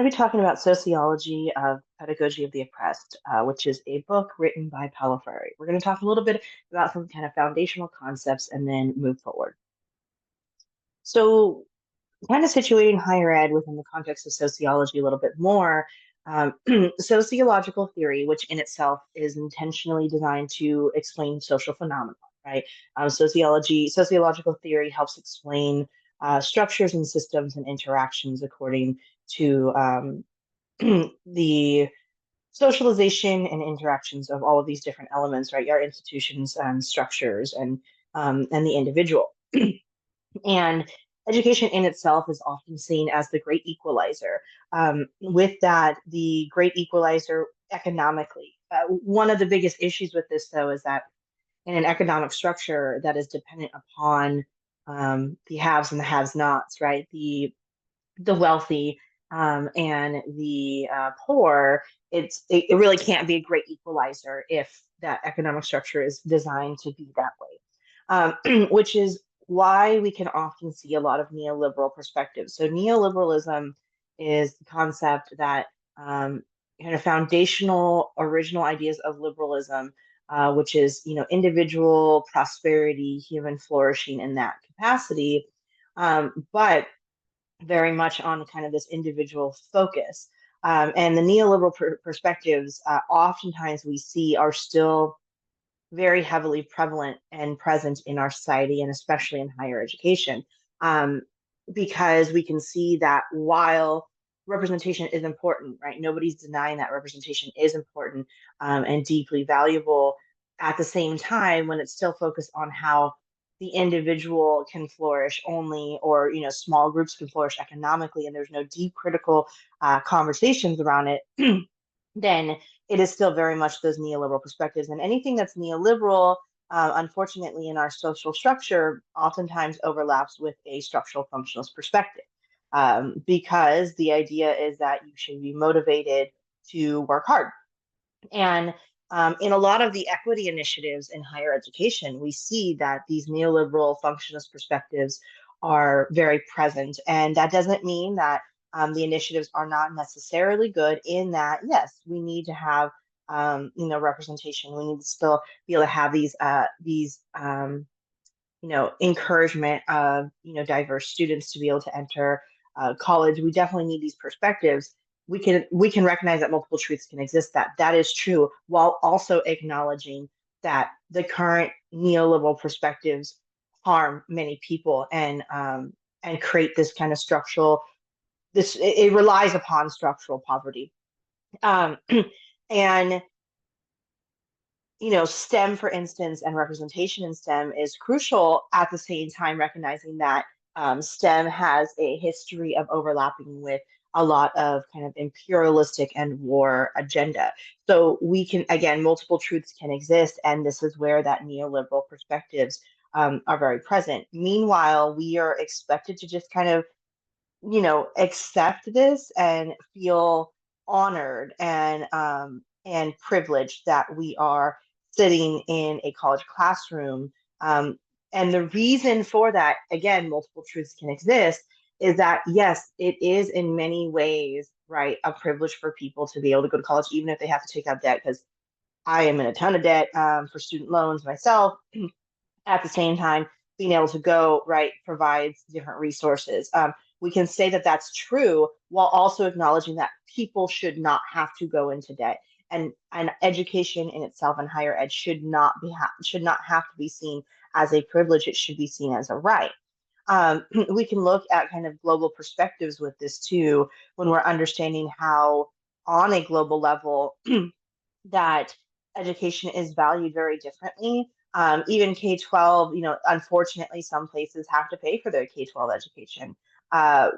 going to be talking about Sociology of Pedagogy of the Oppressed, which is a book written by Paulo Freire. We're going to talk a little bit about some kind of foundational concepts and then move forward. So, kind of situating higher ed within the context of sociology a little bit more, sociological theory, which in itself is intentionally designed to explain social phenomena, right? Sociological theory helps explain structures and systems and interactions according to the socialization and interactions of all of these different elements, right? Our institutions and structures and the individual. And education in itself is often seen as the great equalizer. With that, the great equalizer economically. One of the biggest issues with this, though, is that in an economic structure that is dependent upon the haves and the have-nots, right? The wealthy and the poor, it really can't be a great equalizer if that economic structure is designed to be that way. Which is why we can often see a lot of neoliberal perspectives. So neoliberalism is the concept that kind of foundational original ideas of liberalism, which is individual prosperity, human flourishing in that capacity, but very much on kind of this individual focus. And the neoliberal perspectives, oftentimes we see are still very heavily prevalent and present in our society, and especially in higher education, because we can see that while representation is important, right? Nobody's denying that representation is important and deeply valuable. At the same time, when it's still focused on how the individual can flourish only, or small groups can flourish economically, and there's no deep critical conversations around it, then it is still very much those neoliberal perspectives. And anything that's neoliberal, unfortunately, in our social structure, oftentimes overlaps with a structural functionalist perspective. Because the idea is that you should be motivated to work hard. And in a lot of the equity initiatives in higher education, we see that these neoliberal functionalist perspectives are very present. And that doesn't mean that the initiatives are not necessarily good, in that, yes, we need to have representation. We need to still be able to have these encouragement of diverse students to be able to enter college. We definitely need these perspectives. We can recognize that multiple truths can exist, that is true, while also acknowledging that the current neoliberal perspectives harm many people and create this kind of structural, it relies upon structural poverty. um, and STEM, for instance, and representation in STEM is crucial, at the same time recognizing that STEM has a history of overlapping with a lot of kind of imperialistic and war agenda. So we can, again, multiple truths can exist, and this is where that neoliberal perspectives are very present. Meanwhile, we are expected to just kind of, accept this and feel honored and privileged that we are sitting in a college classroom. And the reason for that, again, multiple truths can exist, is that yes, it is in many ways, right, a privilege for people to be able to go to college, even if they have to take out debt, because I am in a ton of debt for student loans myself. At the same time, being able to go, right, provides different resources. We can say that that's true while also acknowledging that people should not have to go into debt. And education in itself and higher ed should not have to be seen as a privilege. It should be seen as a right. We can look at kind of global perspectives with this too, when we're understanding how on a global level that education is valued very differently. Even K-12, unfortunately, some places have to pay for their K-12 education. Uh,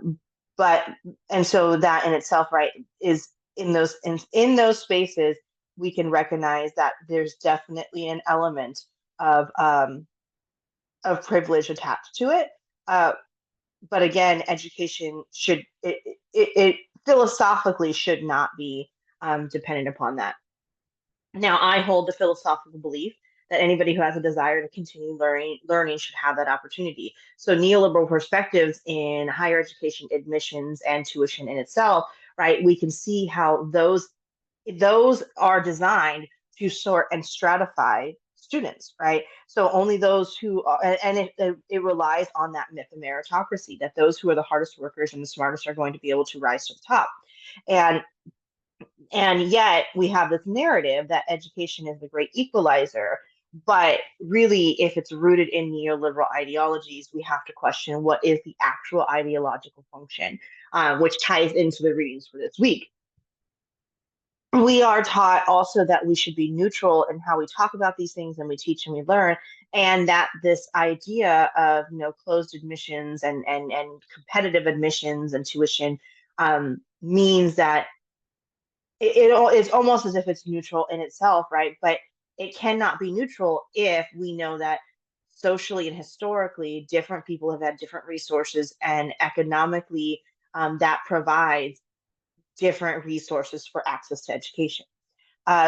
but and so that in itself, right, is in those spaces, we can recognize that there's definitely an element of privilege attached to it. Uh, but again, education it philosophically should not be dependent upon that. Now, I hold the philosophical belief that anybody who has a desire to continue learning should have that opportunity. So neoliberal perspectives in higher education admissions and tuition in itself right? We can see how those are designed to sort and stratify students, right? So only those who are, and it relies on that myth of meritocracy, that those who are the hardest workers and the smartest are going to be able to rise to the top. And and yet we have this narrative that education is the great equalizer. But really, if it's rooted in neoliberal ideologies, we have to question what is the actual ideological function, which ties into the readings for this week. We are taught also that we should be neutral in how we talk about these things, and we teach and we learn, and that this idea of closed admissions and competitive admissions and tuition means that it's almost as if it's neutral in itself, right? But it cannot be neutral if we know that socially and historically different people have had different resources, and economically that provides different resources for access to education.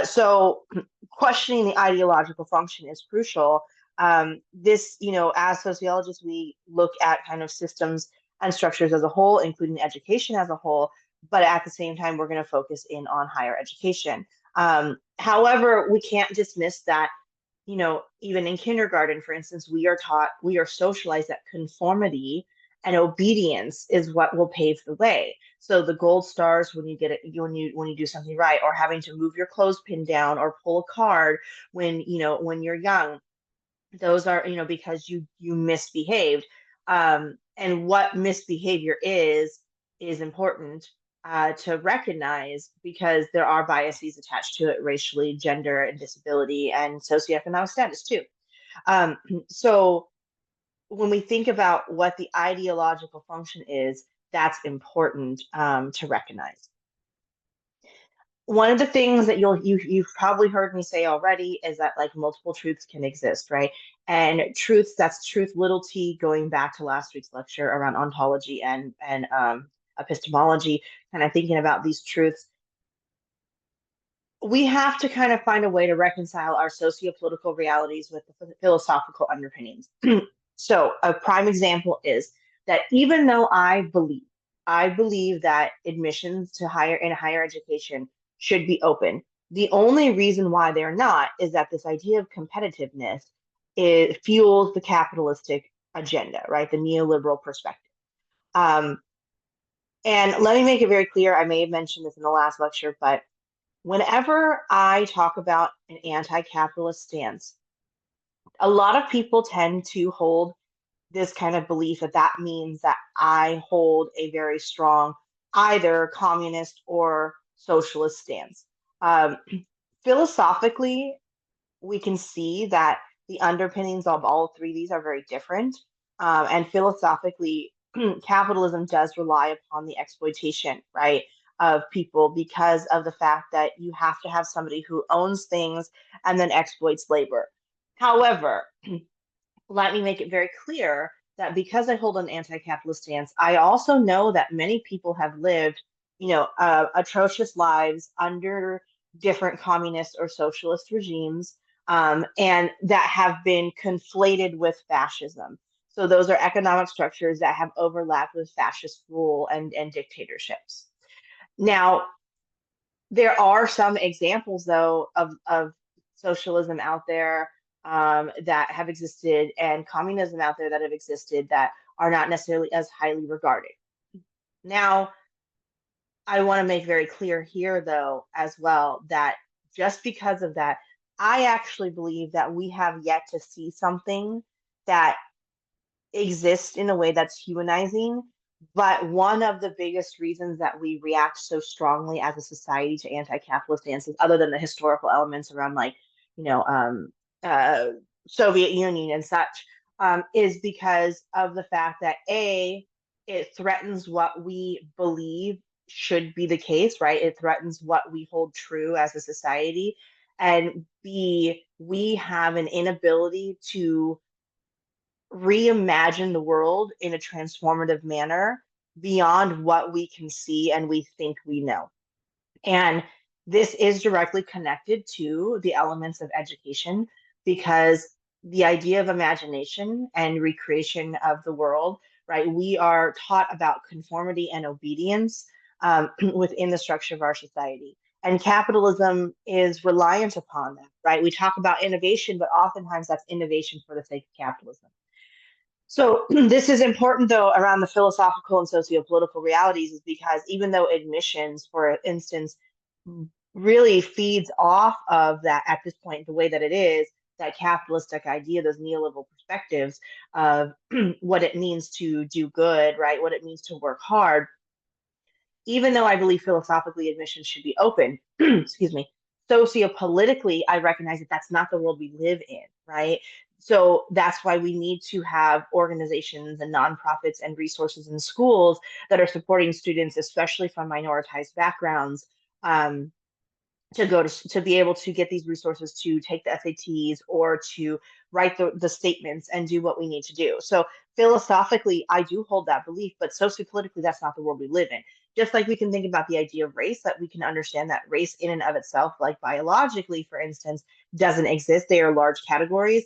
So questioning the ideological function is crucial. As sociologists, we look at kind of systems and structures as a whole, including education as a whole, but at the same time, we're going to focus in on higher education. However, we can't dismiss that even in kindergarten, for instance, we are socialized that conformity and obedience is what will pave the way. So the gold stars when you get it, when you do something right, or having to move your clothespin down or pull a card when you're young, those are because you misbehaved. And what misbehavior is important to recognize, because there are biases attached to it racially, gender, and disability, and socioeconomic status too. So when we think about what the ideological function is, that's important to recognize. One of the things that you've probably heard me say already is that like multiple truths can exist, right? And truths, that's truth little t, going back to last week's lecture around ontology and epistemology, kind of thinking about these truths. We have to kind of find a way to reconcile our socio-political realities with the philosophical underpinnings. So a prime example is that even though I believe that admissions to higher education should be open, the only reason why they're not is that this idea of competitiveness fuels the capitalistic agenda, right? The neoliberal perspective. Um, and let me make it very clear, I may have mentioned this in the last lecture, but whenever I talk about an anti-capitalist stance, a lot of people tend to hold this kind of belief that that means that I hold a very strong either communist or socialist stance. Um, Philosophically, we can see that the underpinnings of all three of these are very different. And philosophically, capitalism does rely upon the exploitation, right, of people, because of the fact that you have to have somebody who owns things and then exploits labor. However, let me make it very clear that because I hold an anti-capitalist stance, I also know that many people have lived, atrocious lives under different communist or socialist regimes, and that have been conflated with fascism. So those are economic structures that have overlapped with fascist rule and dictatorships. Now, there are some examples, though, of socialism out there that have existed, and communism out there that have existed, that are not necessarily as highly regarded. Now, I want to make very clear here, though, as well, that just because of that, I actually believe that we have yet to see something that exist in a way that's humanizing. But one of the biggest reasons that we react so strongly as a society to anti-capitalist stances, other than the historical elements around like, you know, um, uh, Soviet Union and such, is because of the fact that A, it threatens what we believe should be the case, right? It threatens what we hold true as a society. And B, we have an inability to reimagine the world in a transformative manner beyond what we can see and we think we know. And this is directly connected to the elements of education, because the idea of imagination and recreation of the world, right? We are taught about conformity and obedience. within the structure of our society. And capitalism is reliant upon that, right? We talk about innovation, but oftentimes that's innovation for the sake of capitalism. So this is important though around the philosophical and socio-political realities is because even though admissions, for instance, really feeds off of that at this point, the way that it is, that capitalistic idea, those neoliberal perspectives of what it means to do good, right? What it means to work hard, even though I believe philosophically admissions should be open, excuse me, sociopolitically, I recognize that that's not the world we live in, right? So that's why we need to have organizations and nonprofits and resources in schools that are supporting students, especially from minoritized backgrounds, um, to go to be able to get these resources to take the SATs or to write the statements and do what we need to do. So philosophically, I do hold that belief, but sociopolitically, that's not the world we live in. Just like we can think about the idea of race, that we can understand that race in and of itself, like biologically, for instance, doesn't exist. They are large categories.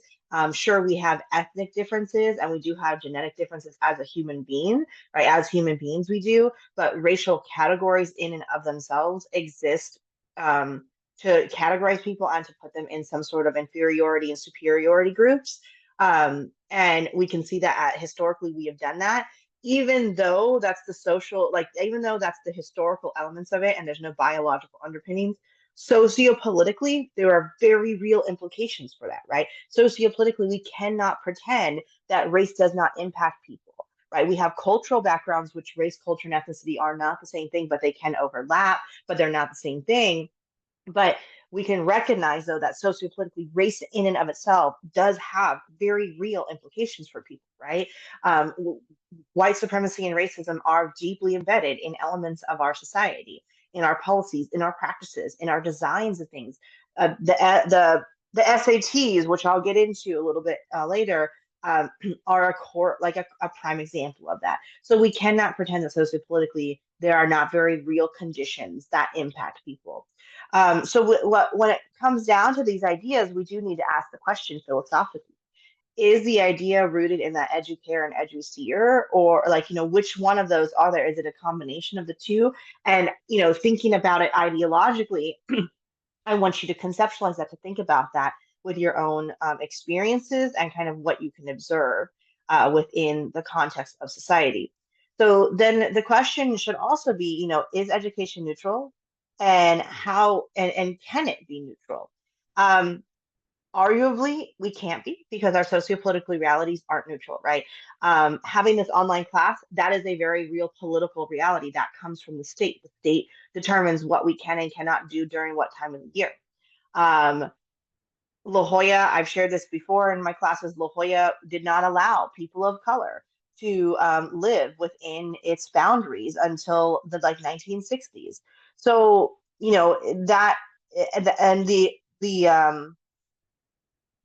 Sure, we have ethnic differences and we do have genetic differences as a human being, right? As human beings, we do, but racial categories in and of themselves exist um, to categorize people and to put them in some sort of inferiority and superiority groups. And we can see that historically we have done that, even though that's the social, like, even though that's the historical elements of it and there's no biological underpinnings. Sociopolitically, there are very real implications for that, right? Sociopolitically, we cannot pretend that race does not impact people, right? We have cultural backgrounds, which race, culture, and ethnicity are not the same thing, but they can overlap, but they're not the same thing. But we can recognize, though, that sociopolitically, race in and of itself does have very real implications for people, right? Um, White supremacy and racism are deeply embedded in elements of our society, in our policies, in our practices, in our designs of things. The SATs, which I'll get into a little bit later, um, are a core, like a prime example of that. So we cannot pretend that sociopolitically there are not very real conditions that impact people. When it comes down to these ideas, we do need to ask the question philosophically: is the idea rooted in that educare and eduseer, or like, which one of those are there? Is it a combination of the two? And thinking about it ideologically, I want you to conceptualize that, to think about that with your own experiences and kind of what you can observe within the context of society. So then the question should also be, is education neutral, and how and can it be neutral? Um, Arguably, we can't be, because our sociopolitical realities aren't neutral, right? Having this online class, that is a very real political reality that comes from the state. The state determines what we can and cannot do during what time of the year. Um, La Jolla, I've shared this before in my classes, La Jolla did not allow people of color to live within its boundaries until the like 1960s. So, that and the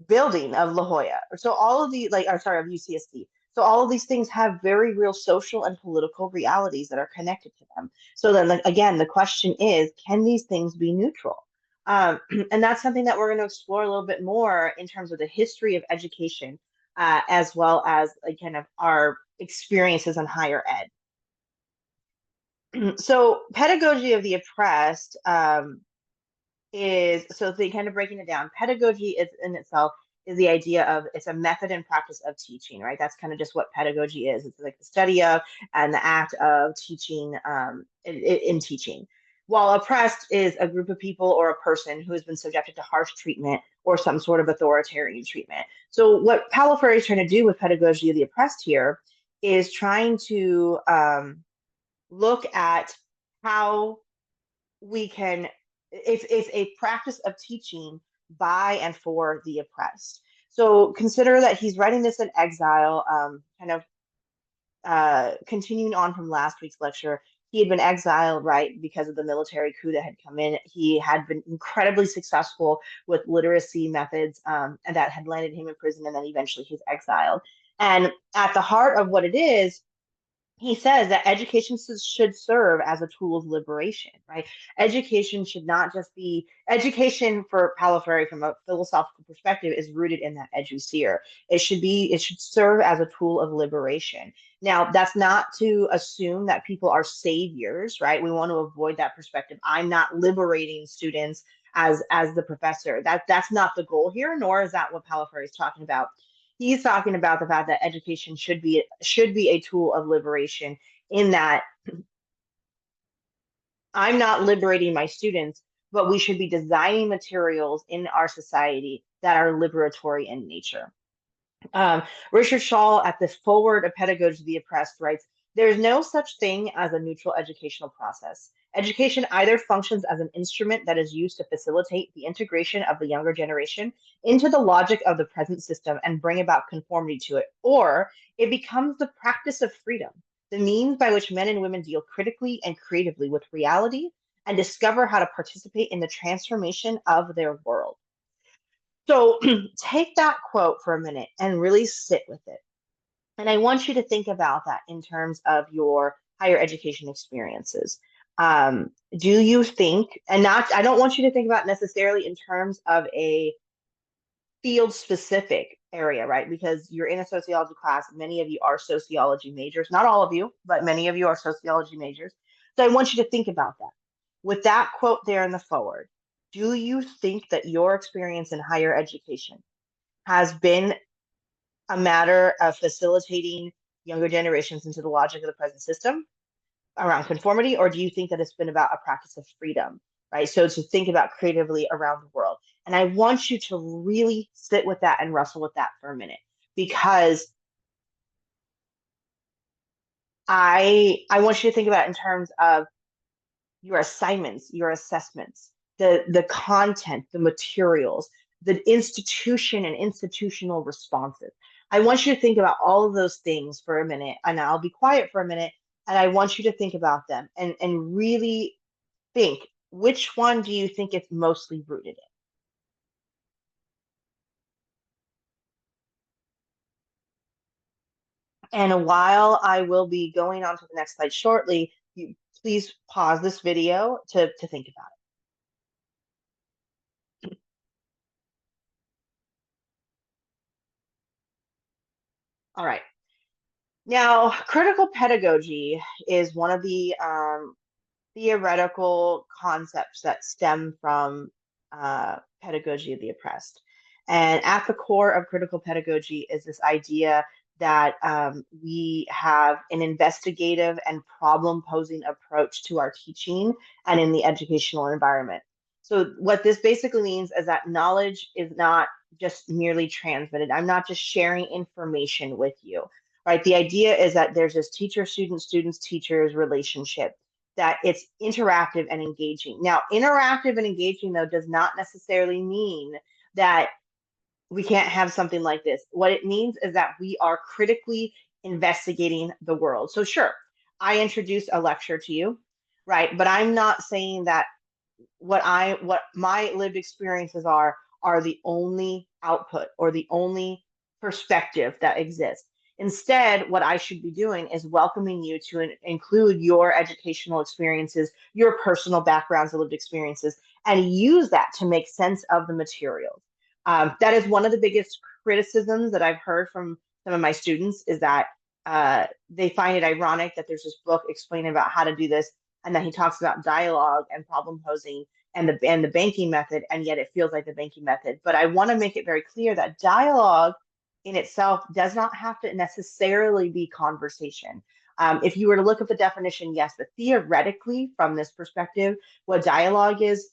building of La Jolla. So all of the like, or sorry, of UCSD. So all of these things have very real social and political realities that are connected to them. So then, like, again, the question is, can these things be neutral? And that's something that we're going to explore a little bit more in terms of the history of education, as well as like kind of our experiences in higher ed. So pedagogy of the oppressed is, so they kind of breaking it down. Pedagogy is in itself is the idea of, it's a method and practice of teaching, right? That's kind of just what pedagogy is. It's like the study of and the act of teaching, in teaching. While oppressed is a group of people or a person who has been subjected to harsh treatment or some sort of authoritarian treatment. So what Paulo Freire is trying to do with pedagogy of the oppressed here is trying to look at how we can, it's a practice of teaching by and for the oppressed. So consider that he's writing this in exile, kind of continuing on from last week's lecture. He had been exiled, right, because of the military coup that had come in. He had been incredibly successful with literacy methods, and that had landed him in prison, and then eventually he's exiled. And at the heart of what it is, he says that education should serve as a tool of liberation, right? Education should not just be education. For Paulo Freire, from a philosophical perspective, is rooted in that eduseer. It should serve as a tool of liberation. Now, that's not to assume that people are saviors, right? We want to avoid that perspective. I'm not liberating students as the professor. That's not the goal here, nor is that what Paulo Freire is talking about. He's talking about the fact that education should be a tool of liberation, in that I'm not liberating my students, but we should be designing materials in our society that are liberatory in nature. Richard Shaw, at the foreword of Pedagogy of the Oppressed, writes, "There is no such thing as a neutral educational process. Education either functions as an instrument that is used to facilitate the integration of the younger generation into the logic of the present system and bring about conformity to it, or it becomes the practice of freedom, the means by which men and women deal critically and creatively with reality and discover how to participate in the transformation of their world." So take that quote for a minute and really sit with it. And I want you to think about that in terms of your higher education experiences. Do you think, and not, I don't want you to think about necessarily in terms of a field specific area, right? Because you're in a sociology class, many of you are sociology majors, not all of you, but many of you are sociology majors. So I want you to think about that. With that quote there in the forward, do you think that your experience in higher education has been a matter of facilitating younger generations into the logic of the present system around conformity, or do you think that it's been about a practice of freedom, right? So to think about creatively around the world. And I want you to really sit with that and wrestle with that for a minute, because I want you to think about it in terms of your assignments, your assessments, the content, the materials, the institution and institutional responses. I want you to think about all of those things for a minute, and I'll be quiet for a minute, and I want you to think about them and really think, which one do you think it's mostly rooted in? And while I will be going on to the next slide shortly, you please pause this video to think about it. All right. Now, critical pedagogy is one of the theoretical concepts that stem from pedagogy of the oppressed. And at the core of critical pedagogy is this idea that we have an investigative and problem posing approach to our teaching and in the educational environment. So, what this basically means is that knowledge is not just merely transmitted. I'm not just sharing information with you, right? The idea is that there's this teacher student, students, teachers relationship, that it's interactive and engaging. Now, interactive and engaging, though, does not necessarily mean that we can't have something like this. What it means is that we are critically investigating the world. So, sure, I introduce a lecture to you, right? But I'm not saying that what my lived experiences are the only output or the only perspective that exists. Instead, what I should be doing is welcoming you to include your educational experiences, your personal backgrounds and lived experiences, and use that to make sense of the materials. That is one of the biggest criticisms that I've heard from some of my students, is that they find it ironic that there's this book explaining about how to do this, and then he talks about dialogue and problem posing and the banking method, and yet it feels like the banking method. But I want to make it very clear that dialogue in itself does not have to necessarily be conversation. If you were to look at the definition, yes, but theoretically, from this perspective, what dialogue is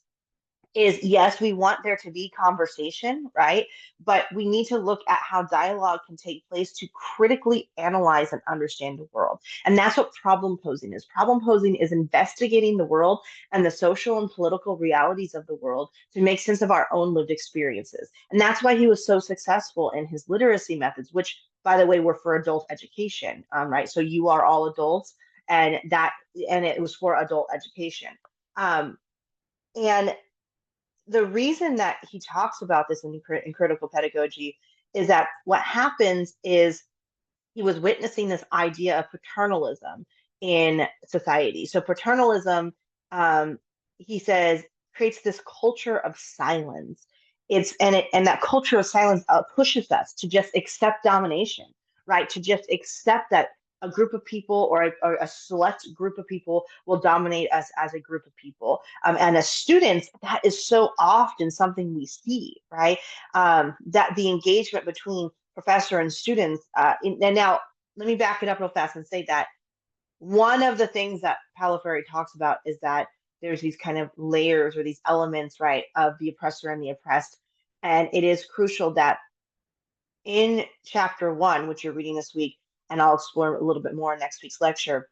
yes, we want there to be conversation, right? But we need to look at how dialogue can take place to critically analyze and understand the world. And that's what problem posing is. Problem posing is investigating the world and the social and political realities of the world to make sense of our own lived experiences. And that's why he was so successful in his literacy methods, which, by the way, were for adult education, right? So you are all adults, and it was for adult education. Um, and the reason that he talks about this in critical pedagogy is that what happens is he was witnessing this idea of paternalism in society. So paternalism, um, he says, creates this culture of silence. And that culture of silence pushes us to just accept domination, right? To just accept that, a group of people or a select group of people will dominate us as a group of people. And as students, that is so often something we see, right? That the engagement between professor and students. And now, let me back it up real fast and say that one of the things that Paulo Freire talks about is that there's these kind of layers or these elements, right, of the oppressor and the oppressed. And it is crucial that in chapter one, which you're reading this week, and I'll explore a little bit more in next week's lecture,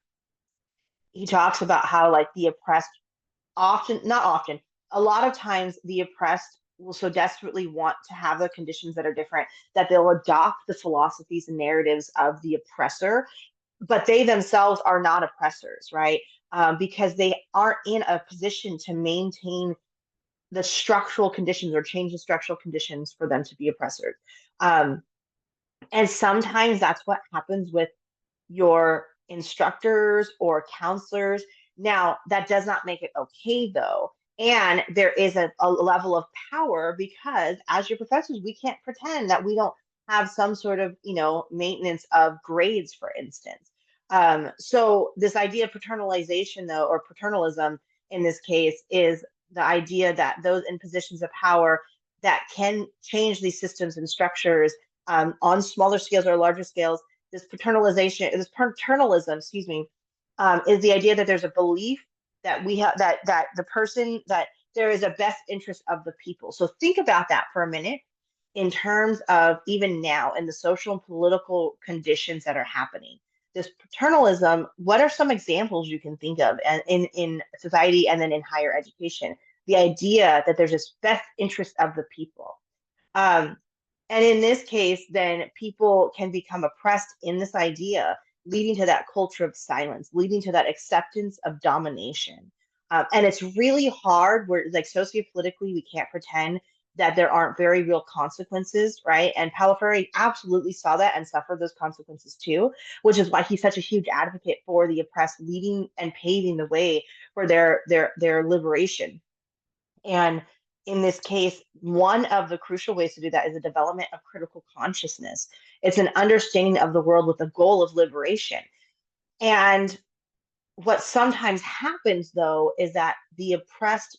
he talks about how like the oppressed often, not often, a lot of times the oppressed will so desperately want to have the conditions that are different that they'll adopt the philosophies and narratives of the oppressor, but they themselves are not oppressors, right? Because they aren't in a position to maintain the structural conditions or change the structural conditions for them to be oppressors. Um, and sometimes that's what happens with your instructors or counselors. Now, that does not make it okay, though. And there is a level of power because as your professors, we can't pretend that we don't have some sort of, maintenance of grades, for instance. So this idea of paternalization, though, or paternalism in this case, is the idea that those in positions of power that can change these systems and structures on smaller scales or larger scales, this paternalism, excuse me, is the idea that there's a belief that we have that the person that there is a best interest of the people. So think about that for a minute in terms of even now in the social and political conditions that are happening. This paternalism, what are some examples you can think of in society and then in higher education? The idea that there's this best interest of the people. Um, and in this case, then people can become oppressed in this idea, leading to that culture of silence, leading to that acceptance of domination. And it's really hard. We're like sociopolitically, we can't pretend that there aren't very real consequences, right? And Paulo Freire absolutely saw that and suffered those consequences too, which is why he's such a huge advocate for the oppressed, leading and paving the way for their liberation. And in this case, one of the crucial ways to do that is the development of critical consciousness. It's an understanding of the world with the goal of liberation. And what sometimes happens, though, is that the oppressed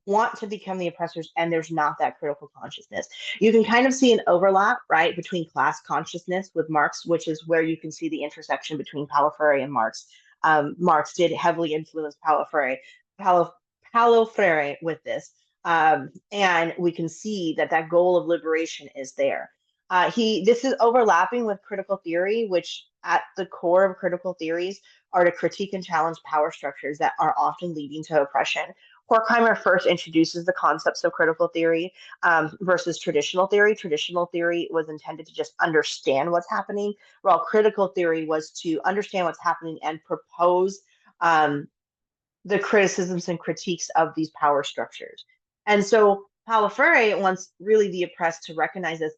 want to become the oppressors, and there's not that critical consciousness. You can kind of see an overlap, right, between class consciousness with Marx, which is where you can see the intersection between Paulo Freire and Marx. Marx did heavily influence Paulo Freire with this. And we can see that that goal of liberation is there. This is overlapping with critical theory, which at the core of critical theories are to critique and challenge power structures that are often leading to oppression. Horkheimer first introduces the concepts of critical theory versus traditional theory. Traditional theory was intended to just understand what's happening, while critical theory was to understand what's happening and propose the criticisms and critiques of these power structures. And so Paulo Freire wants really the oppressed to recognize this.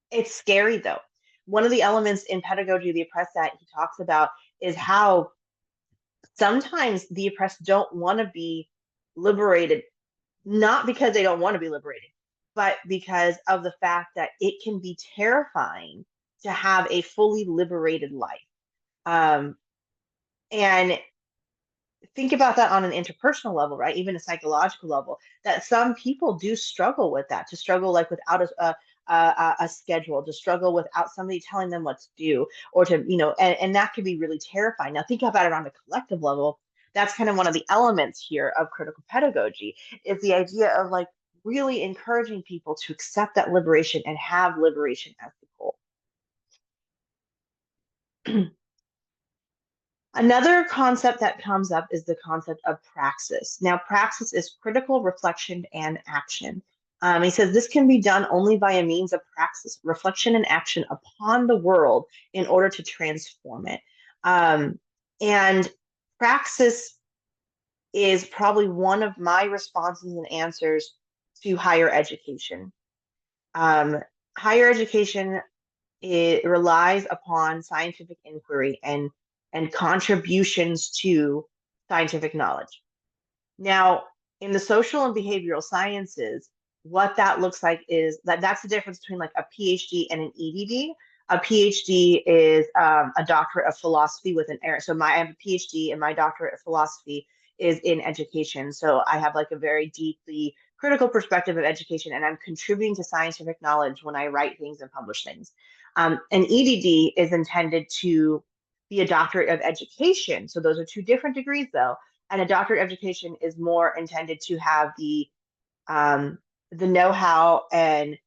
It's scary, though. One of the elements in Pedagogy of the Oppressed that he talks about is how sometimes the oppressed don't want to be liberated, not because they don't want to be liberated, but because of the fact that it can be terrifying to have a fully liberated life. Um, and think about that on an interpersonal level, right? Even a psychological level, that some people do struggle with that, to struggle like without a schedule, to struggle without somebody telling them what to do, or to, and that can be really terrifying. Now, think about it on a collective level. That's kind of one of the elements here of critical pedagogy, is the idea of like really encouraging people to accept that liberation and have liberation as the goal. Another concept that comes up is the concept of praxis. Now, praxis is critical reflection and action. He says this can be done only by a means of praxis, reflection and action upon the world in order to transform it. And praxis is probably one of my responses and answers to higher education. Higher education, it relies upon scientific inquiry and contributions to scientific knowledge. Now, in the social and behavioral sciences, what that looks like is that's the difference between like a PhD and an EDD. A PhD is a doctorate of philosophy with an area. So I have a PhD, and my doctorate of philosophy is in education. So I have like a very deeply critical perspective of education, and I'm contributing to scientific knowledge when I write things and publish things. An EDD is intended to be a doctorate of education. So those are two different degrees, though. And a doctorate of education is more intended to have um, the know-how and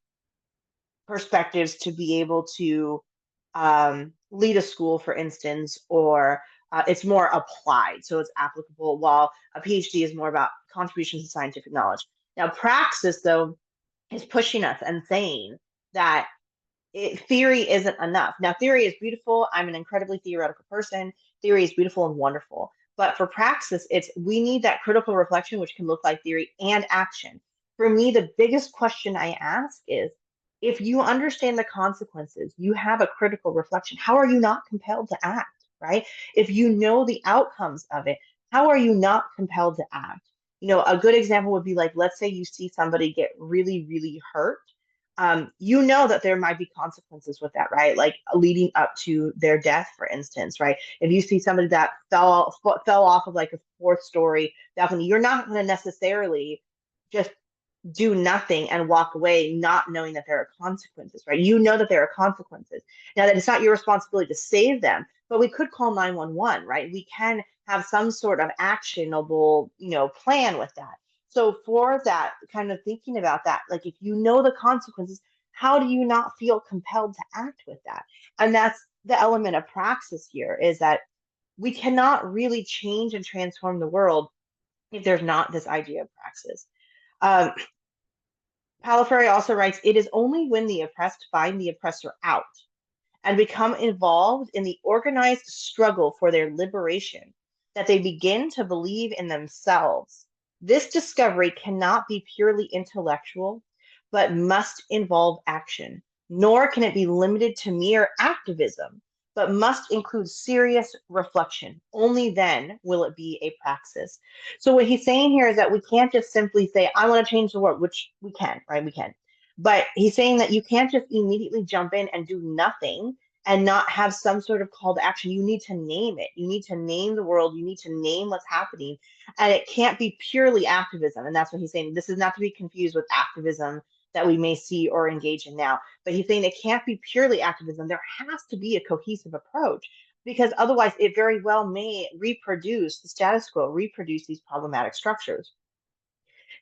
perspectives to be able to lead a school, for instance, or it's more applied, so it's applicable, while a PhD is more about contributions to scientific knowledge. Now, praxis, though, is pushing us and saying that theory isn't enough. Now, theory is beautiful. I'm an incredibly theoretical person. Theory is beautiful and wonderful. But for praxis, it's we need that critical reflection, which can look like theory and action. For me, the biggest question I ask is if you understand the consequences, you have a critical reflection. How are you not compelled to act, right? If you know the outcomes of it, how are you not compelled to act? A good example would be like, let's say you see somebody get really, really hurt. You know that there might be consequences with that, right? Like leading up to their death, for instance, right? If you see somebody that fell off of like a fourth story balcony, you're not going to necessarily just do nothing and walk away not knowing that there are consequences, right? You know that there are consequences. Now that it's not your responsibility to save them, but we could call 911, right? We can have some sort of actionable, plan with that. So for that kind of thinking about that, like if you know the consequences, how do you not feel compelled to act with that? And that's the element of praxis here, is that we cannot really change and transform the world if there's not this idea of praxis. Um, Palafreri also writes, it is only when the oppressed find the oppressor out and become involved in the organized struggle for their liberation that they begin to believe in themselves. This discovery cannot be purely intellectual, but must involve action, nor can it be limited to mere activism, but must include serious reflection. Only then will it be a praxis. So what he's saying here is that we can't just simply say, I want to change the world, which we can, right? We can. But he's saying that you can't just immediately jump in and do nothing and not have some sort of call to action. You need to name it. You need to name the world. You need to name what's happening. And it can't be purely activism. And that's what he's saying. This is not to be confused with activism that we may see or engage in now. But he's saying it can't be purely activism. There has to be a cohesive approach, because otherwise it very well may reproduce the status quo, reproduce these problematic structures.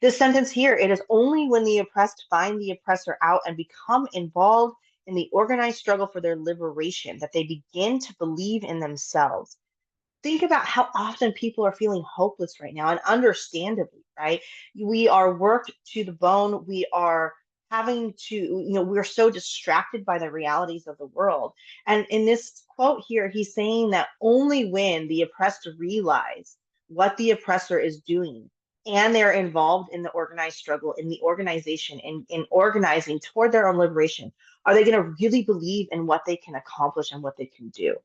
This sentence here, it is only when the oppressed find the oppressor out and become involved in the organized struggle for their liberation that they begin to believe in themselves. Think about how often people are feeling hopeless right now, and understandably, right? We are worked to the bone. We are having to, we're so distracted by the realities of the world. And in this quote here, he's saying that only when the oppressed realize what the oppressor is doing and they're involved in the organized struggle, in the organization, in organizing toward their own liberation, are they going to really believe in what they can accomplish and what they can do.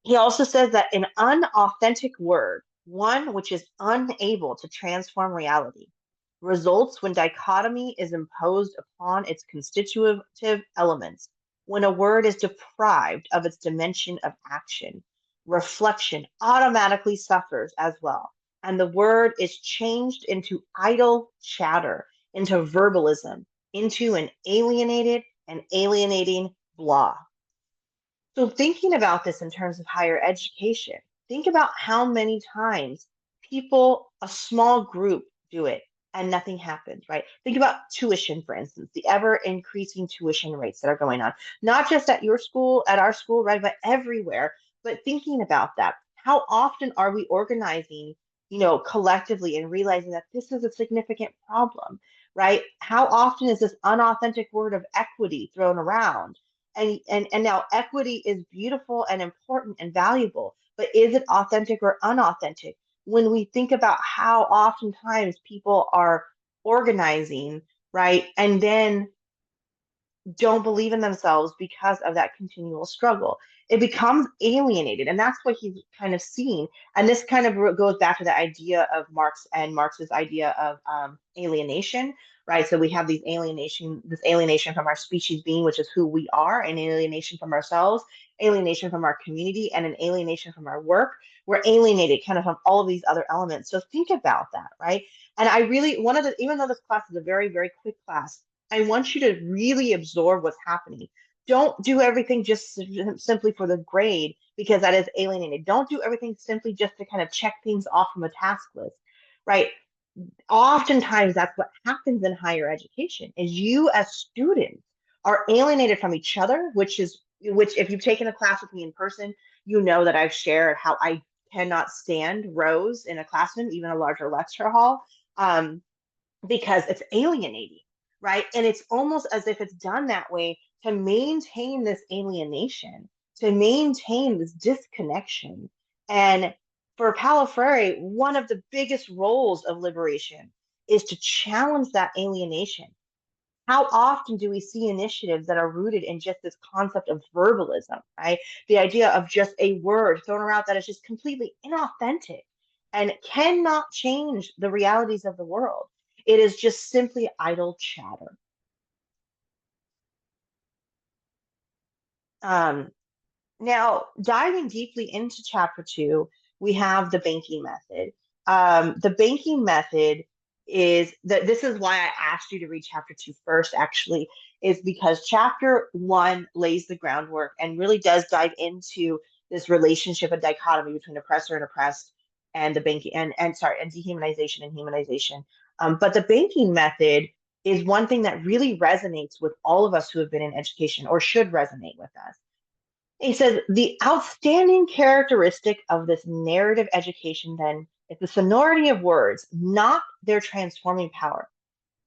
He also says that an unauthentic word, one which is unable to transform reality, results when dichotomy is imposed upon its constitutive elements, when a word is deprived of its dimension of action. Reflection automatically suffers as well, and the word is changed into idle chatter, into verbalism, into an alienated and alienating blah. So thinking about this in terms of higher education, think about how many times people, a small group, do it and nothing happens, right? Think about tuition, for instance, the ever increasing tuition rates that are going on, not just at your school, at our school, right, but everywhere. But thinking about that, how often are we organizing, collectively, and realizing that this is a significant problem, right? How often is this unauthentic word of equity thrown around? And now equity is beautiful and important and valuable, but is it authentic or unauthentic? When we think about how oftentimes people are organizing, right, and then don't believe in themselves because of that continual struggle. It becomes alienated, and that's what he's kind of seen. And this kind of goes back to the idea of Marx and Marx's idea of alienation, right? So we have this alienation from our species being, which is who we are, and alienation from ourselves, alienation from our community, and an alienation from our work. We're alienated kind of from all of these other elements. So think about that, right? And I really, even though this class is a very, very quick class, I want you to really absorb what's happening. Don't do everything just simply for the grade because that is alienated. Don't do everything simply just to kind of check things off from a task list, right? Oftentimes that's what happens in higher education is you as students are alienated from each other, which if you've taken a class with me in person, you know that I've shared how I cannot stand rows in a classroom, even a larger lecture hall. Because it's alienating, right? And it's almost as if it's done that way to maintain this alienation, to maintain this disconnection. And for Paulo Freire, one of the biggest roles of liberation is to challenge that alienation. How often do we see initiatives that are rooted in just this concept of verbalism, right? The idea of just a word thrown around that is just completely inauthentic and cannot change the realities of the world. It is just simply idle chatter. Um, Now, diving deeply into chapter two, we have the banking method. The banking method is that this is why I asked you to read chapter two first, actually, is because chapter one lays the groundwork and really does dive into this relationship and dichotomy between oppressor and oppressed and the banking and dehumanization and humanization. But the banking method is one thing that really resonates with all of us who have been in education or should resonate with us. He says the outstanding characteristic of this narrative education then is the sonority of words, not their transforming power.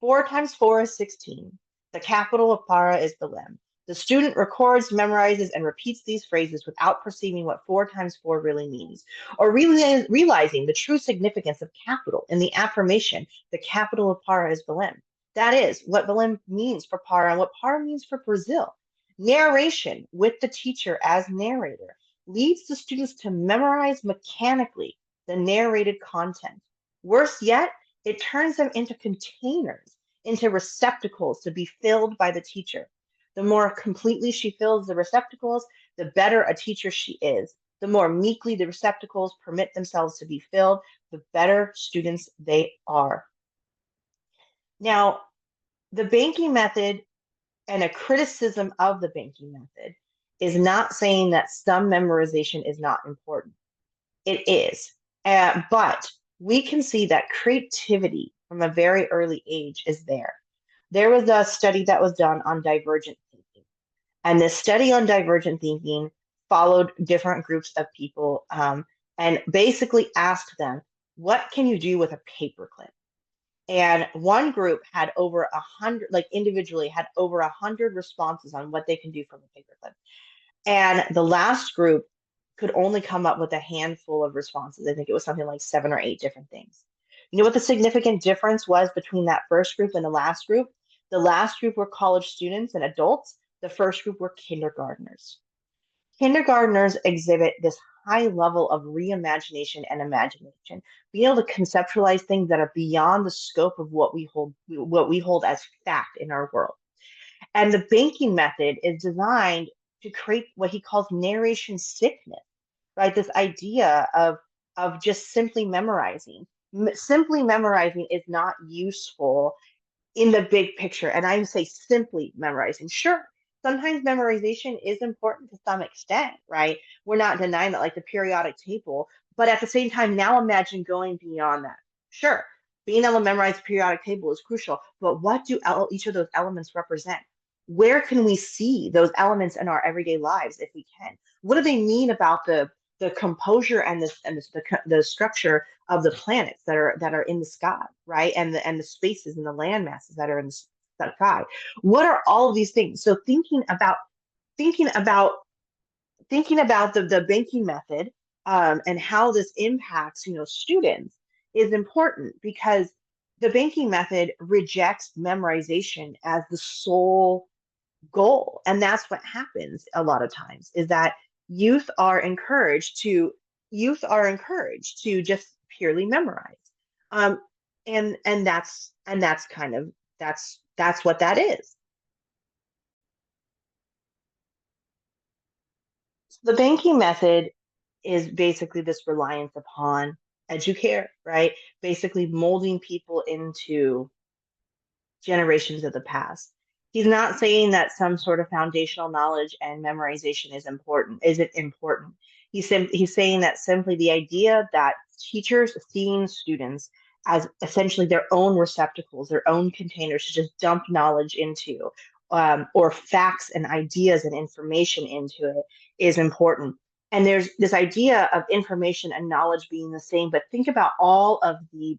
4 times 4 is 16. The capital of para is the limb. The student records, memorizes, and repeats these phrases without perceiving what 4 times 4 really means, or realizing the true significance of capital in the affirmation, the capital of para is Belém. That is what Belém means for para and what para means for Brazil. Narration with the teacher as narrator leads the students to memorize mechanically the narrated content. Worse yet, it turns them into containers, into receptacles to be filled by the teacher. The more completely she fills the receptacles, the better a teacher she is. The more meekly the receptacles permit themselves to be filled, the better students they are. Now, the banking method and a criticism of the banking method is not saying that some memorization is not important. It is. But we can see that creativity from a very early age is there. There was a study that was done on divergent thinking. And this study on divergent thinking followed different groups of people and basically asked them, what can you do with a paperclip? And one group had over 100, like individually, had over 100 responses on what they can do from a paperclip. And the last group could only come up with a handful of responses. I think it was something like 7 or 8 different things. You know what the significant difference was between that first group and the last group? The last group were college students and adults. The first group were kindergartners. Kindergartners exhibit this high level of reimagination and imagination, being able to conceptualize things that are beyond the scope of what we hold as fact in our world. And the banking method is designed to create what he calls narration sickness, right? This idea of just simply memorizing. Simply memorizing is not useful in the big picture. And I would say simply memorizing. Sure, sometimes memorization is important to some extent, right? We're not denying that, like the periodic table, but at the same time, now imagine going beyond that. Sure, being able to memorize the periodic table is crucial, but what do each of those elements represent? Where can we see those elements in our everyday lives if we can? What do they mean about the composure and the structure of the planets that are in the sky, right? And the spaces and the land masses that are in the sky. What are all of these things? So thinking about the banking method and how this impacts students is important because the banking method rejects memorization as goal. And that's what happens a lot of times is that youth are encouraged to youth are encouraged to just purely memorize. Um, and that's kind of that's what that is. The banking method is basically this reliance upon educare, right? Basically molding people into generations of the past. He's not saying that some sort of foundational knowledge and memorization isn't important. He's saying that simply the idea that teachers seeing students as essentially their own receptacles, their own containers to just dump knowledge into, or facts and ideas and information into it is important. And there's this idea of information and knowledge being the same, but think about all of the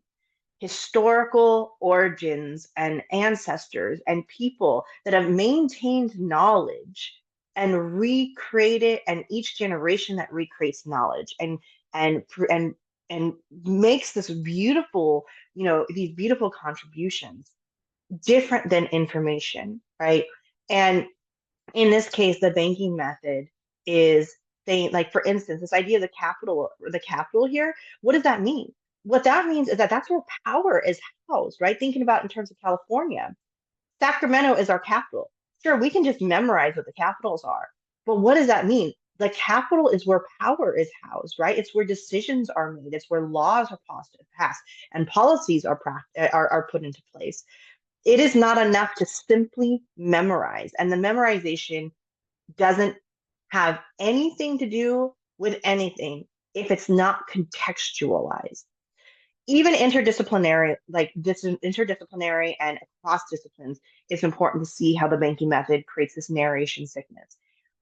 historical origins and ancestors and people that have maintained knowledge and recreated, and each generation that recreates knowledge and and and makes this beautiful, these beautiful contributions different than information, right? And in this case, the banking method is saying, like, for instance, this idea of the capital here, what does that mean? What that means is that that's where power is housed, right? Thinking about in terms of California, Sacramento is our capital. Sure, we can just memorize what the capitals are, but what does that mean? The capital is where power is housed, right? It's where decisions are made. It's where laws are passed and policies are put into place. It is not enough to simply memorize, and the memorization doesn't have anything to do with anything if it's not contextualized. Even interdisciplinary, like this interdisciplinary and across disciplines, it's important to see how the banking method creates this narration sickness.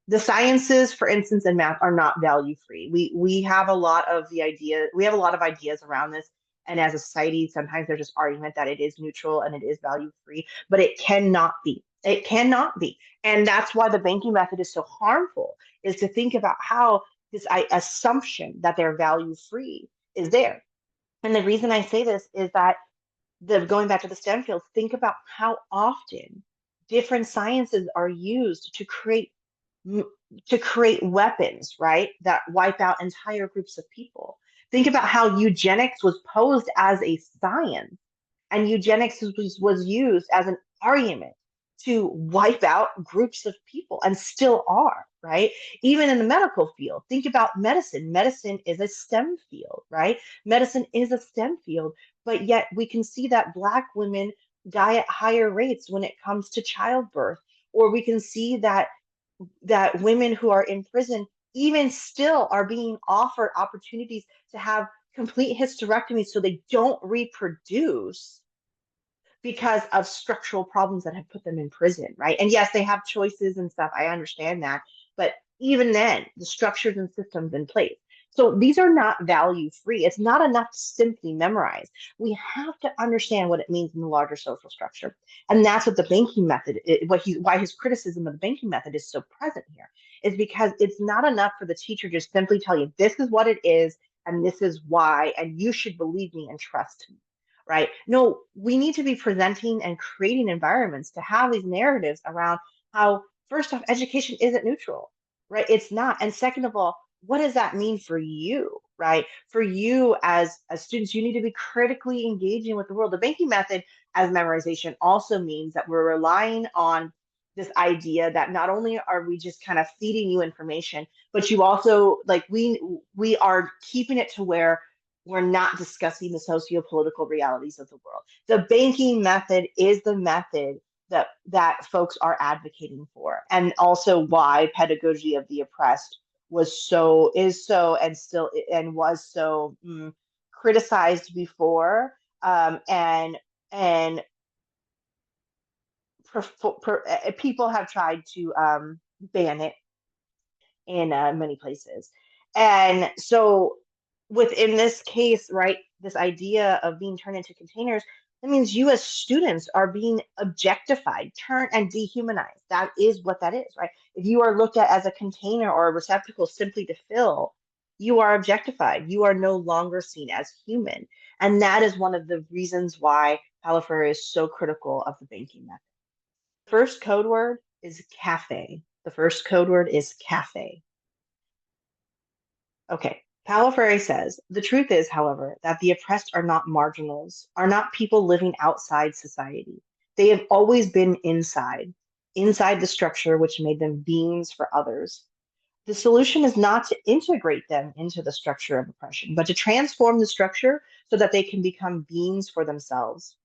The sciences, for instance, and math are not value free. We have a lot of ideas around this, and as a society, sometimes there's this argument that it is neutral and it is value free, but it cannot be. It cannot be, and that's why the banking method is so harmful. Is to think about how this assumption that they're value free is there. And the reason I say this is that the going back to the STEM fields, think about how often different sciences are used to create weapons, right? That wipe out entire groups of people. Think about how eugenics was posed as a science, and eugenics was used as an argument to wipe out groups of people and still are, right? Even in the medical field, think about medicine. Medicine is a STEM field, right? Medicine is a STEM field, but yet we can see that Black women die at higher rates when it comes to childbirth, or we can see that women who are in prison even still are being offered opportunities to have complete hysterectomies so they don't reproduce because of structural problems that have put them in prison, right? And yes, they have choices and stuff. I understand that. But even then, the structures and systems in place. So these are not value free. It's not enough to simply memorize. We have to understand what it means in the larger social structure. And that's what the banking method, why his criticism of the banking method is so present here, is because it's not enough for the teacher to just simply tell you, this is what it is, and this is why, and you should believe me and trust me, right? No, we need to be presenting and creating environments to have these narratives around how, first off, education isn't neutral, right? It's not. And second of all, what does that mean for you, right? For you as students, you need to be critically engaging with the world. The banking method as memorization also means that we're relying on this idea that not only are we just kind of feeding you information, but you also, like, we are keeping it to where we're not discussing the socio-political realities of the world. The banking method is the method that folks are advocating for, and also why pedagogy of the oppressed is so and still and was so criticized before, and people have tried to ban it in many places. And so, within this case, right, this idea of being turned into containers, that means you as students are being objectified, turned, and dehumanized. That is what that is, right? If you are looked at as a container or a receptacle simply to fill, you are objectified. You are no longer seen as human. And that is one of the reasons why Paulo Freire is so critical of the banking method. First code word is cafe. The first code word is cafe. Okay. Paulo Freire says, the truth is, however, that the oppressed are not marginals, are not people living outside society. They have always been inside the structure which made them beings for others. The solution is not to integrate them into the structure of oppression, but to transform the structure so that they can become beings for themselves.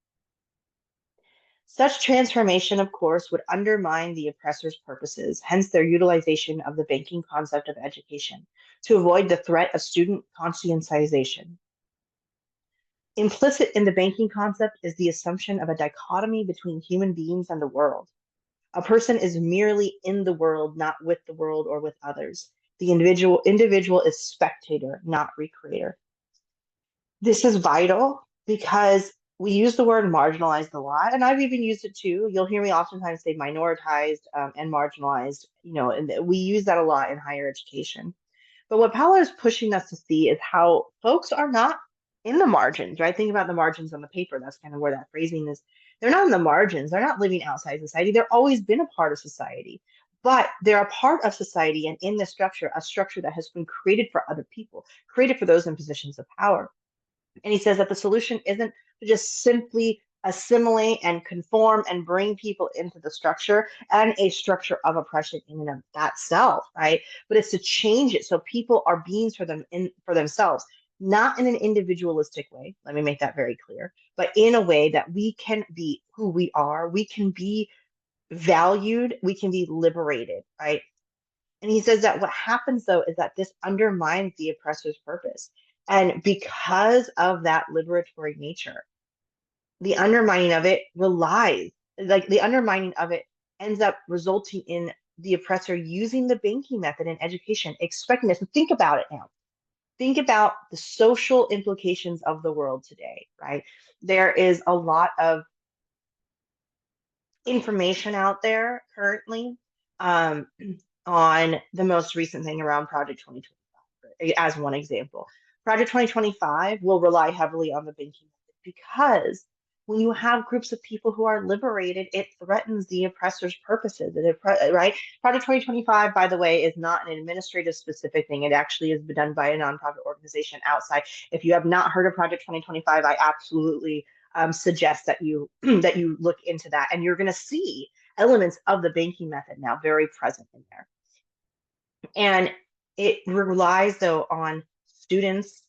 Such transformation, of course, would undermine the oppressor's purposes, hence their utilization of the banking concept of education, to avoid the threat of student conscientization. Implicit in the banking concept is the assumption of a dichotomy between human beings and the world. A person is merely in the world, not with the world or with others. The individual is spectator, not recreator. This is vital because we use the word marginalized a lot, and I've even used it too. You'll hear me oftentimes say minoritized and marginalized, and we use that a lot in higher education. But what Paolo is pushing us to see is how folks are not in the margins, right? Think about the margins on the paper. That's kind of where that phrasing is. They're not in the margins. They're not living outside society. They've always been a part of society, but they're a part of society and in the structure, a structure that has been created for other people, created for those in positions of power. And he says that the solution isn't to just simply assimilate and conform and bring people into the structure and a structure of oppression in and of that self, right? But it's to change it so people are beings for themselves, not in an individualistic way. Let me make that very clear, but in a way that we can be who we are, we can be valued, we can be liberated, right? And he says that what happens though is that this undermines the oppressor's purpose. And because of that liberatory nature, the undermining of it the undermining of it ends up resulting in the oppressor using the banking method in education, expecting this. And think about it now. Think about the social implications of the world today, right? There is a lot of information out there currently um, on the most recent thing around Project 2025, as one example. Project 2025 will rely heavily on the banking method because when you have groups of people who are liberated, it threatens the oppressor's purposes. Right? Project 2025, by the way, is not an administrative specific thing. It actually is done by a nonprofit organization outside. If you have not heard of Project 2025, I absolutely suggest that you that you look into that, and you're going to see elements of the banking method now very present in there. And it relies though on students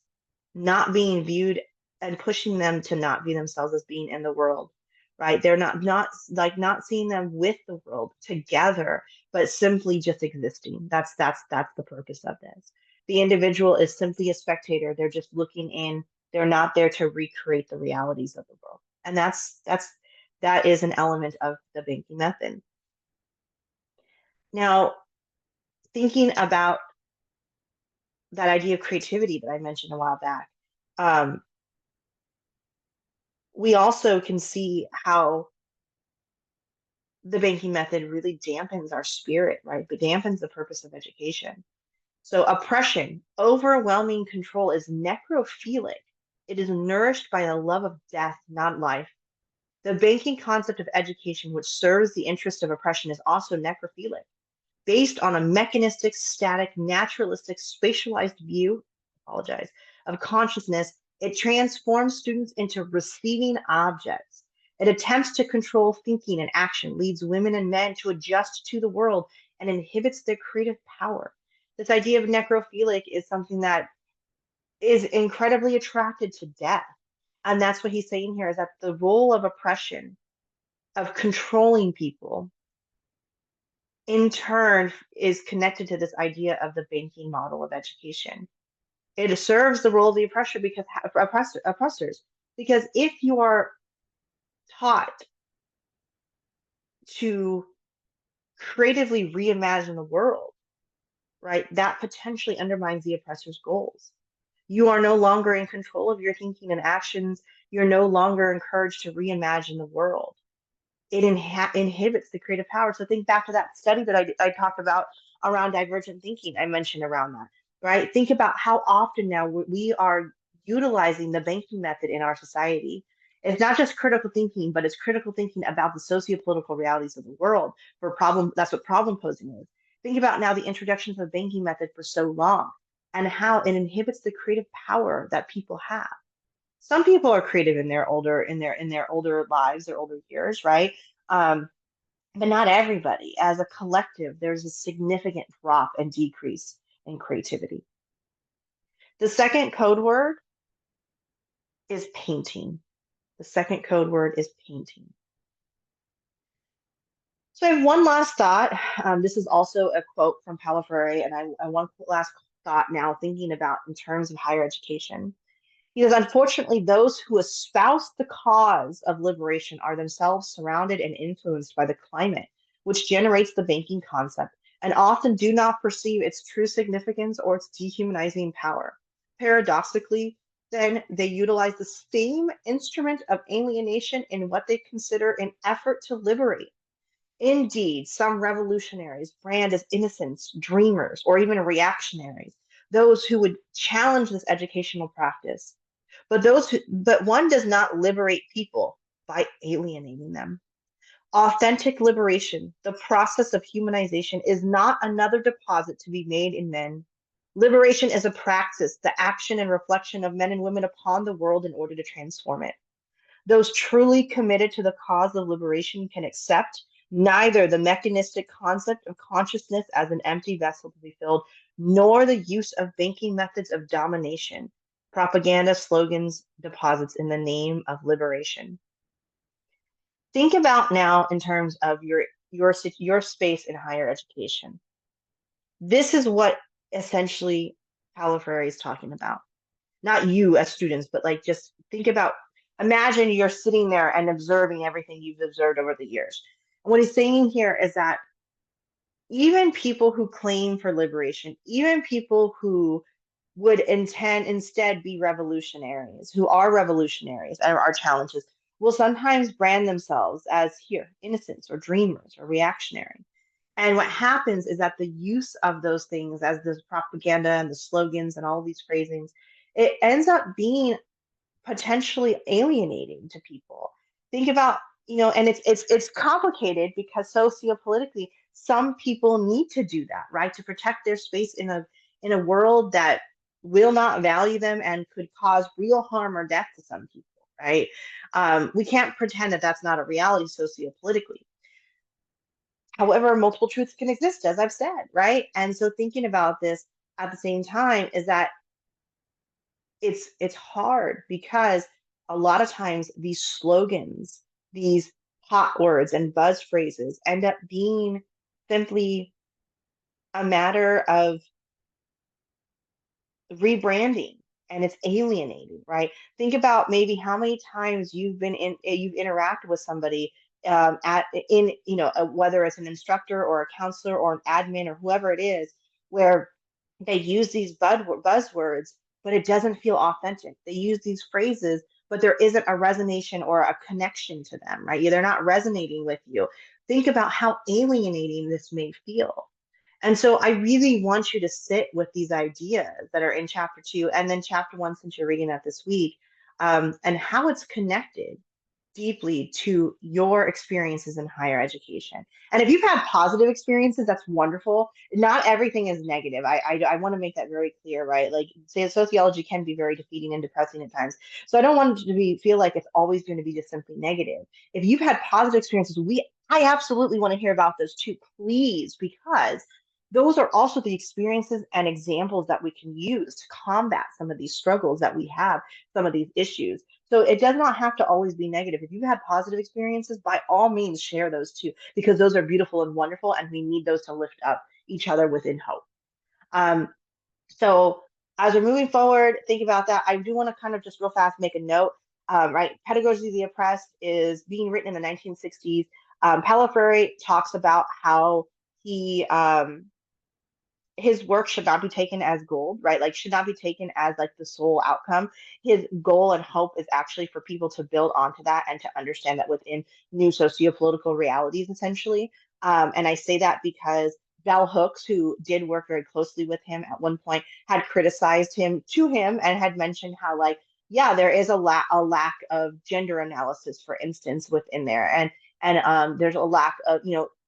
not being viewed and pushing them to not view themselves as being in the world, right? They're not seeing them with the world together, but simply just existing. That's the purpose of this. The individual is simply a spectator. They're just looking in. They're not there to recreate the realities of the world. And that is an element of the banking method. Now, thinking about that idea of creativity that I mentioned a while back, um, we also can see how the banking method really dampens our spirit, right? But dampens the purpose of education. So oppression, overwhelming control is necrophilic. It is nourished by a love of death, not life. The banking concept of education, which serves the interest of oppression, is also necrophilic. Based on a mechanistic, static, naturalistic, spatialized view, apologize, of consciousness, it transforms students into receiving objects. It attempts to control thinking and action, leads women and men to adjust to the world, and inhibits their creative power. This idea of necrophilic is something that is incredibly attracted to death. And that's what he's saying here is that the role of oppression, of controlling people, in turn is connected to this idea of the banking model of education. It serves the role of the oppressors, because if you are taught to creatively reimagine the world, right, that potentially undermines the oppressor's goals. You are no longer in control of your thinking and actions. You're no longer encouraged to reimagine the world. It inhibits the creative power. So think back to that study that I talked about around divergent thinking. I mentioned around that, right? Think about how often now we are utilizing the banking method in our society. It's not just critical thinking, but it's critical thinking about the socio-political realities of the world. That's what problem posing is. Think about now the introduction of the banking method for so long and how it inhibits the creative power that people have. Some people are creative in their older lives, their older years, right? Um, but not everybody. As a collective, there's a significant drop and decrease in creativity. The second code word is painting. The second code word is painting. So I have one last thought. This is also a quote from Paulo Freire, and I one last thought now thinking about in terms of higher education. He says, unfortunately, those who espouse the cause of liberation are themselves surrounded and influenced by the climate, which generates the banking concept, and often do not perceive its true significance or its dehumanizing power. Paradoxically, then they utilize the same instrument of alienation in what they consider an effort to liberate. Indeed, some revolutionaries brand as innocents, dreamers, or even reactionaries those who would challenge this educational practice. But one does not liberate people by alienating them. Authentic liberation, the process of humanization, is not another deposit to be made in men. Liberation is a praxis, the action and reflection of men and women upon the world in order to transform it. Those truly committed to the cause of liberation can accept neither the mechanistic concept of consciousness as an empty vessel to be filled, nor the use of banking methods of domination, propaganda, slogans, deposits in the name of liberation. Think about now in terms of your space in higher education. This is what essentially Paulo Freire is talking about. Not you as students, but like just think about, imagine you're sitting there and observing everything you've observed over the years. And what he's saying here is that even people who claim for liberation, even people who would instead be revolutionaries, who are revolutionaries and are challenges, will sometimes brand themselves as here, innocents or dreamers or reactionary. And what happens is that the use of those things as this propaganda and the slogans and all these phrasings, it ends up being potentially alienating to people. Think about, and it's complicated because sociopolitically, some people need to do that, right? To protect their space in a world that will not value them and could cause real harm or death to some people, right? We can't pretend that that's not a reality sociopolitically. However, multiple truths can exist, as I've said, right? And so thinking about this at the same time is that it's hard because a lot of times these slogans, these hot words and buzz phrases end up being simply a matter of rebranding, and it's alienating, right? Think about maybe how many times you've interacted with somebody at in whether it's an instructor or a counselor or an admin or whoever it is, where they use these buzzwords, but it doesn't feel authentic. They use these phrases, but there isn't a resonation or a connection to them, right? They're not resonating with you. Think about how alienating this may feel. And so I really want you to sit with these ideas that are in chapter 2 and then chapter 1, since you're reading that this week, and how it's connected deeply to your experiences in higher education. And if you've had positive experiences, that's wonderful. Not everything is negative. I want to make that very clear, right? Like, say, sociology can be very defeating and depressing at times. So I don't want it to feel like it's always going to be just simply negative. If you've had positive experiences, I absolutely want to hear about those too, please, because those are also the experiences and examples that we can use to combat some of these struggles that we have, some of these issues. So it does not have to always be negative. If you've had positive experiences, by all means, share those too, because those are beautiful and wonderful, and we need those to lift up each other within hope. So as we're moving forward, think about that. I do want to kind of just real fast make a note, right? Pedagogy of the Oppressed is being written in the 1960s. Paulo Freire talks about how his work should not be taken as gold, right? Like, should not be taken as like the sole outcome. His goal and hope is actually for people to build onto that and to understand that within new socio-political realities, essentially. And I say that because Bell Hooks, who did work very closely with him at one point, had criticized him to him and had mentioned how, like, yeah, there is a lack of gender analysis, for instance, within there, and there's a lack of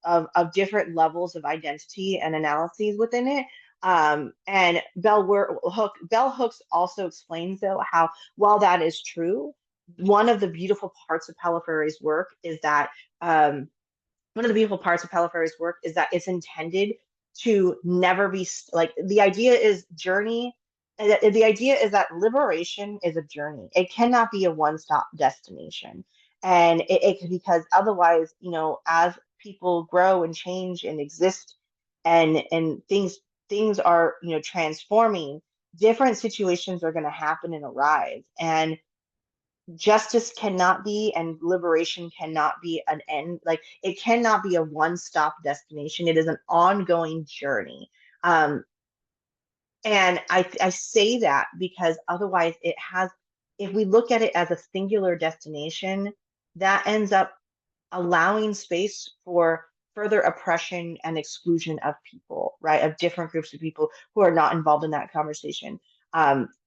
of different levels of identity and analyses within it. And Bell Hooks also explains though how, while that is true, one of the beautiful parts of Paulo Freire's work is that um, one of the beautiful parts of Paulo Freire's work is that it's intended to never be like, the idea is journey. The idea is that liberation is a journey. It cannot be a one-stop destination, and because otherwise, as people grow and change and exist, and things are transforming. Different situations are going to happen and arise, and justice cannot be, and liberation cannot be an end. Like, it cannot be a one-stop destination. It is an ongoing journey. um and I say that because otherwise it has, if we look at it as a singular destination, that ends up allowing space for further oppression and exclusion of people, right? Of different groups of people who are not involved in that conversation.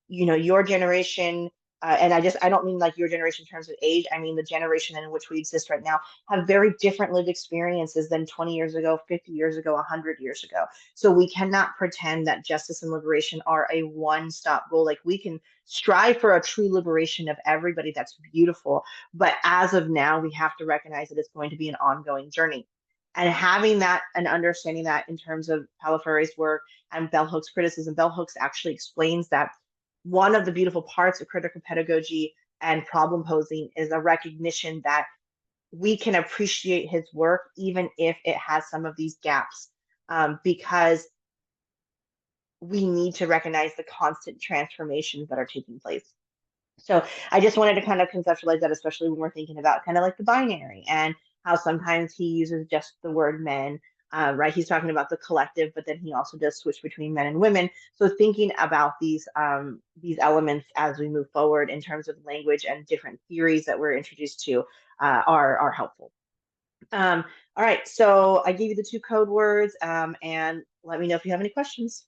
Your generation, and I don't mean like your generation in terms of age. I mean the generation in which we exist right now have very different lived experiences than 20 years ago, 50 years ago, 100 years ago. So we cannot pretend that justice and liberation are a one-stop goal. Like, we can strive for a true liberation of everybody. That's beautiful, but as of now, we have to recognize that it's going to be an ongoing journey. And having that and understanding that in terms of Paulo Freire's work and Bell Hooks' criticism, Bell Hooks actually explains that one of the beautiful parts of critical pedagogy and problem posing is a recognition that we can appreciate his work even if it has some of these gaps, because we need to recognize the constant transformations that are taking place. So I just wanted to kind of conceptualize that, especially when we're thinking about kind of like the binary and how sometimes he uses just the word men, right? He's talking about the collective, but then he also does switch between men and women. So thinking about these elements as we move forward in terms of language and different theories that we're introduced to are helpful. Um, all right, so I gave you the two code words, and let me know if you have any questions.